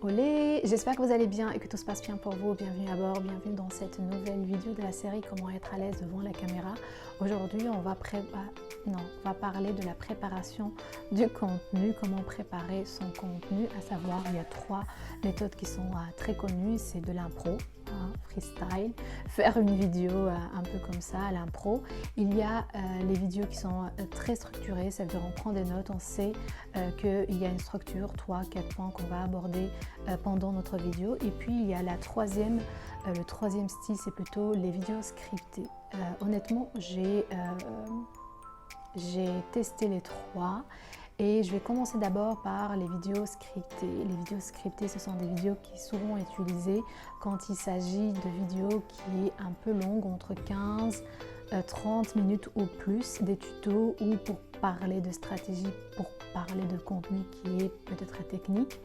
Olé, j'espère que vous allez bien et que tout se passe bien pour vous. Bienvenue à bord, bienvenue dans cette nouvelle vidéo de la série Comment être à l'aise devant la caméra. Aujourd'hui, on va parler de la préparation du contenu, comment préparer son contenu, à savoir il y a 3 méthodes qui sont très connues, c'est de l'impro, freestyle, faire une vidéo un peu comme ça à l'impro. Il y a les vidéos qui sont très structurées, ça veut dire on prend des notes, on sait qu'il y a une structure, 3-4 points qu'on va aborder pendant notre vidéo. Et puis il y a le troisième style, c'est plutôt les vidéos scriptées. Honnêtement, j'ai testé les 3 et je vais commencer d'abord par les vidéos scriptées. Les vidéos scriptées, ce sont des vidéos qui sont souvent utilisées quand il s'agit de vidéos qui est un peu longues, entre 15-30 minutes ou plus, des tutos ou pour parler de stratégie, pour parler de contenu qui est peut-être technique,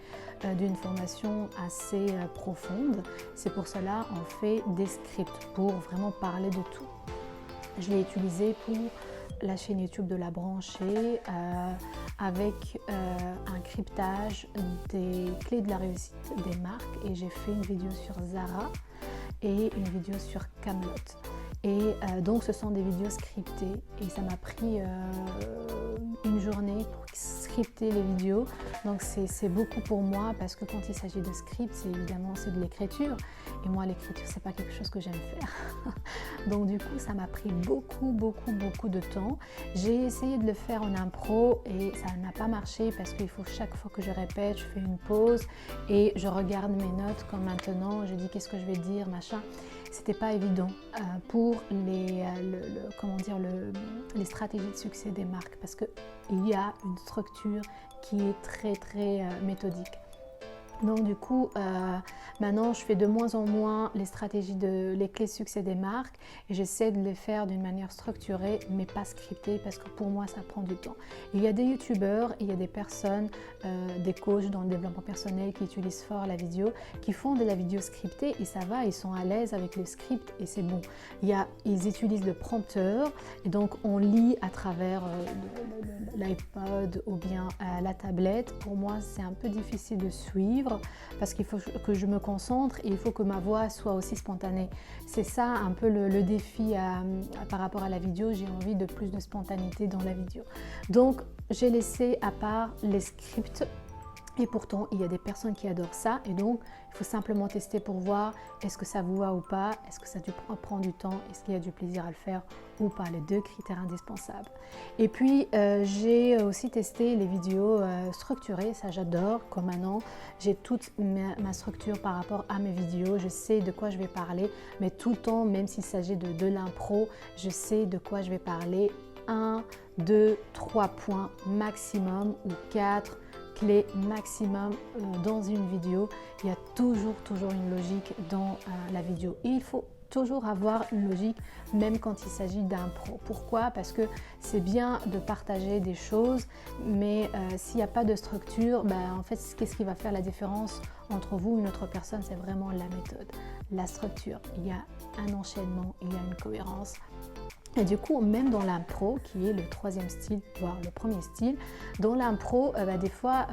d'une formation assez profonde. C'est pour cela on fait des scripts pour vraiment parler de tout. Je l'ai utilisé pour la chaîne YouTube de La Branchée avec un cryptage des clés de la réussite des marques, et j'ai fait une vidéo sur Zara et une vidéo sur Camelot. Et donc ce sont des vidéos scriptées et ça m'a pris une journée pour scripter les vidéos. Donc c'est beaucoup pour moi parce que quand il s'agit de script, c'est évidemment de l'écriture, et moi l'écriture c'est pas quelque chose que j'aime faire. Donc du coup ça m'a pris beaucoup de temps. J'ai essayé de le faire en impro et ça n'a pas marché parce qu'il faut chaque fois que je répète, je fais une pause et je regarde mes notes comme maintenant, je dis qu'est-ce que je vais dire, machin. C'était pas évident pour les stratégies de succès des marques parce qu'il y a une structure qui est très méthodique. Donc du coup, maintenant je fais de moins en moins les stratégies les clés de succès des marques et j'essaie de les faire d'une manière structurée mais pas scriptée parce que pour moi ça prend du temps. Il y a des youtubeurs, il y a des personnes, des coachs dans le développement personnel qui utilisent fort la vidéo, qui font de la vidéo scriptée et ça va, ils sont à l'aise avec le script et c'est bon. Ils utilisent le prompteur et donc on lit à travers l'iPod ou bien la tablette. Pour moi c'est un peu difficile de suivre parce qu'il faut que je me concentre et il faut que ma voix soit aussi spontanée. C'est ça un peu le défi par rapport à la vidéo. J'ai envie de plus de spontanéité dans la vidéo. Donc j'ai laissé à part les scripts. Et pourtant, il y a des personnes qui adorent ça et donc il faut simplement tester pour voir est-ce que ça vous va ou pas, est-ce que ça prend du temps, est-ce qu'il y a du plaisir à le faire ou pas, les 2 critères indispensables. Et puis, j'ai aussi testé les vidéos structurées, ça j'adore, comme maintenant j'ai toute ma structure par rapport à mes vidéos, je sais de quoi je vais parler, mais tout le temps, même s'il s'agit de l'impro, je sais de quoi je vais parler, 1, 2, 3 points maximum ou 4 clés maximum dans une vidéo. Il y a toujours une logique dans la vidéo et il faut toujours avoir une logique même quand il s'agit d'impro. Pourquoi? Parce que c'est bien de partager des choses mais s'il n'y a pas de structure, en fait qu'est-ce qui va faire la différence entre vous et une autre personne? C'est vraiment la méthode, la structure. Il y a un enchaînement, il y a une cohérence. Et du coup, même dans l'impro, qui est le 3e style, voire le 1er style, dans l'impro, des fois,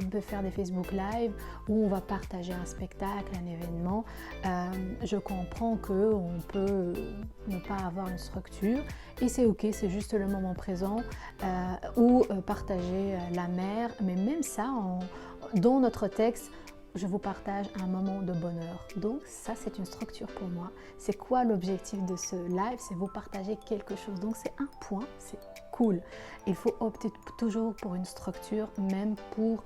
on peut faire des Facebook Live où on va partager un spectacle, un événement. Je comprends qu'on peut ne pas avoir une structure et c'est ok, c'est juste le moment présent ou partager la mer. Mais même ça, dans notre texte, je vous partage un moment de bonheur. Donc ça c'est une structure pour moi. C'est quoi l'objectif de ce live? C'est vous partager quelque chose. Donc c'est un point, c'est cool. Il faut opter toujours pour une structure, même pour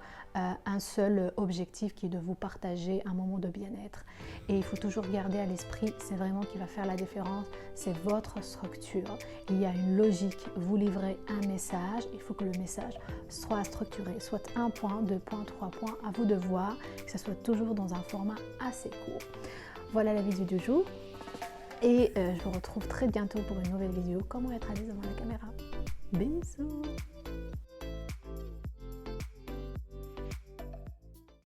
un seul objectif qui est de vous partager un moment de bien-être. Et il faut toujours garder à l'esprit, c'est vraiment qui va faire la différence, c'est votre structure. Il y a une logique, vous livrez un message, il faut que le message soit structuré, soit 1 point, 2 points, 3 points, à vous de voir, que ce soit toujours dans un format assez court. Voilà la vidéo du jour et je vous retrouve très bientôt pour une nouvelle vidéo, comment être à l'aise devant la caméra. Bisous.